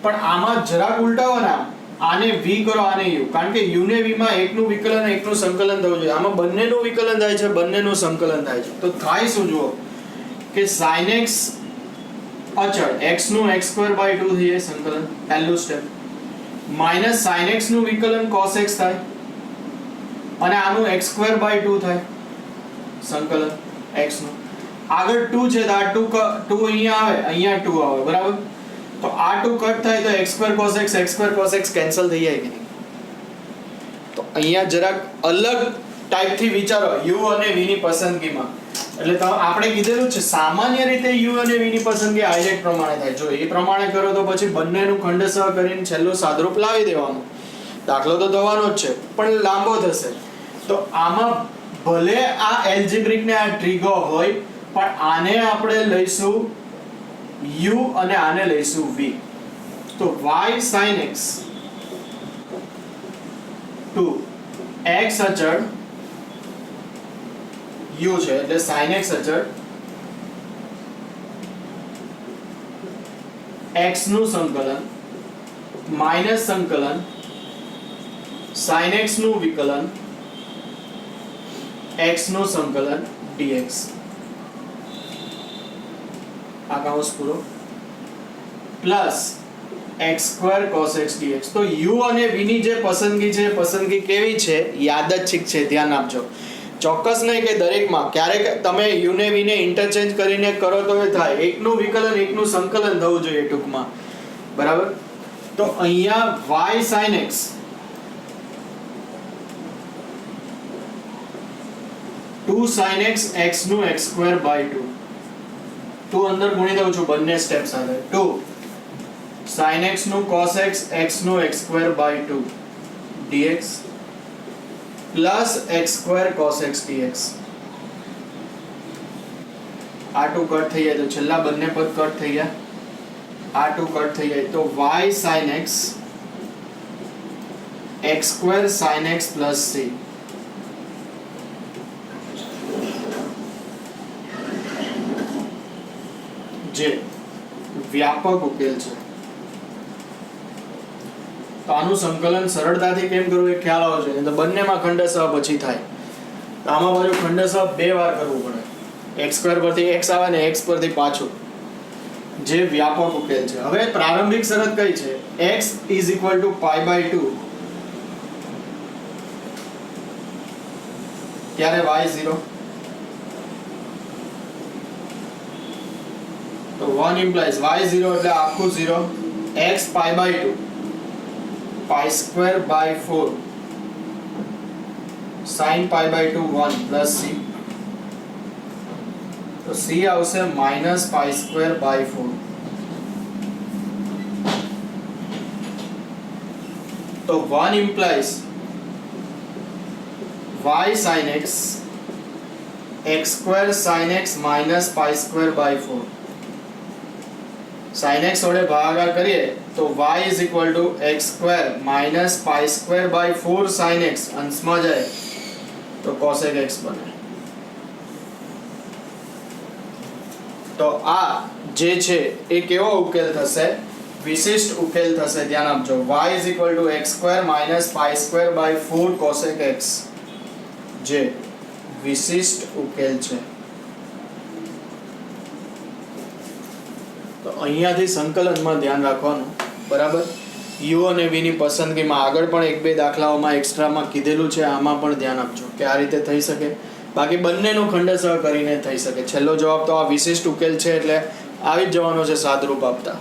પણ આમાં જરાક ઉલટાવો ને આને v કરો આને u, કારણ કે u ને v માં એકનું વિકલન એકનું સંકલન થવું જોઈએ. આમાં બંનેનું વિકલન થાય છે, બંનેનું સંકલન થાય છે. તો થાય શું જુઓ કે sin x અચળ x નું x²/2 થઈ જાય સંકલન, પહેલું સ્ટેપ. માઈનસ sin x નું વિકલન cos x થાય અને આનું x²/2 થાય સંકલન x નું. આગળ 2 છે તો આ 2 અહીંયા આવે, અહીંયા 2 આવે, બરાબર. તો આ 2 કટ થાય તો x² cos x કેન્સલ થઈ જાય કે નહીં? તો અહીંયા જરાક અલગ ટાઈપથી વિચારો u અને v ની પસંદગીમાં. એટલે આપણે કીધેલું છે સામાન્ય રીતે u અને v ની પસંદગી હાઇલાઇટ પ્રમાણે થાય. જો એ પ્રમાણે કરો તો પછી બંનેનું ખંડસહ કરીને છેલ્લું સાદરૂપ લાવી દેવાનું. દાખલો તો થવાનો જ છે પણ લાંબો થશે. તો આમાં ભલે આ એલ્જિબ્રિક ને આ ટ્રીગો હોય પણ આને આપણે લઈશું u અને આને લઈશું v. તો y sin x to x અચળ u છે એટલે sin x અચળ x નું સંકલન માઈનસ સંકલન sin x નું વિકલન x નું સંકલન dx. આ કૌંસ પૂરો plus x² cos x dx. તો u અને v ની જે પસંદગી છે પસંદગી કેવી છે યાદચ્છિક છે, ધ્યાન આપજો. ચોક્કસ નહીં કે દરેકમાં. ક્યારેક તમે u ને v ને ઇન્ટરચેન્જ કરીને કરો તો એ થાય. એકનું વિકલન એકનું સંકલન થવું જોઈએ ટૂંકમાં, બરાબર. તો અહીંયા y sin x to sin x x નું x²/2. 2 અંદર ગુણી દઉં છું બંને સ્ટેપ સાથે. 2 sin x નું cos x x નું x²/2 dx plus x² cos x dx. આ 2 કટ થઈ જાય તો છેલ્લા બંને પદ કટ થઈ ગયા. આ 2 કટ થઈ જાય તો y sin x x² sin x plus c. જે વ્યાપક ઉકેલ છે. તો આનું સંકલન સરળતાથી કેમ કરવું એ ખ્યાલ આવશે. તો બંનેમાં ખંડસહ પછી થાય. તો આમાં બાજુ ખંડસહ 2 વાર કરવું પડે. x² પરથી x આવે ને x પરથી પાછું, જે વ્યાપક ઉકેલ છે. હવે પ્રારંભિક શરત કઈ છે? x = π/2 ત્યારે y 0. તો 1 implies y 0 એટલે આખું 0, x π/2 π²/4 sin π/2 1 plus c. તો c આવશે -π²/4. તો 1 implies y sin x x² sin x -π²/4. sin x વડે ભાગાકાર કરીએ તો y = x² -π²/4 sin x. અંશમાં જાય તો cos x બને. તો આ જે છે એ કેવો ઉકેલ થશે? વિશિષ્ટ ઉકેલ થશે. ધ્યાન આપજો. y = x² -π²/4 cos x જે વિશિષ્ટ ઉકેલ છે. તો અહીંયાથી સંકલનમાં ધ્યાન રાખવાનું, બરાબર. u અને v ની પસંદગીમાં આગળ પણ 1-2 દાખલાઓમાં એક્સ્ટ્રામાં કીધેલું છે, આમાં પણ ધ્યાન આપજો કે આ રીતે થઈ શકે. બાકી બંનેનું ખંડસહ કરીને થઈ શકે. છેલ્લો જવાબ તો આ વિશિષ્ટ ઉકેલ છે એટલે આવી જ જવાનો છે સાદરૂપ આપતા.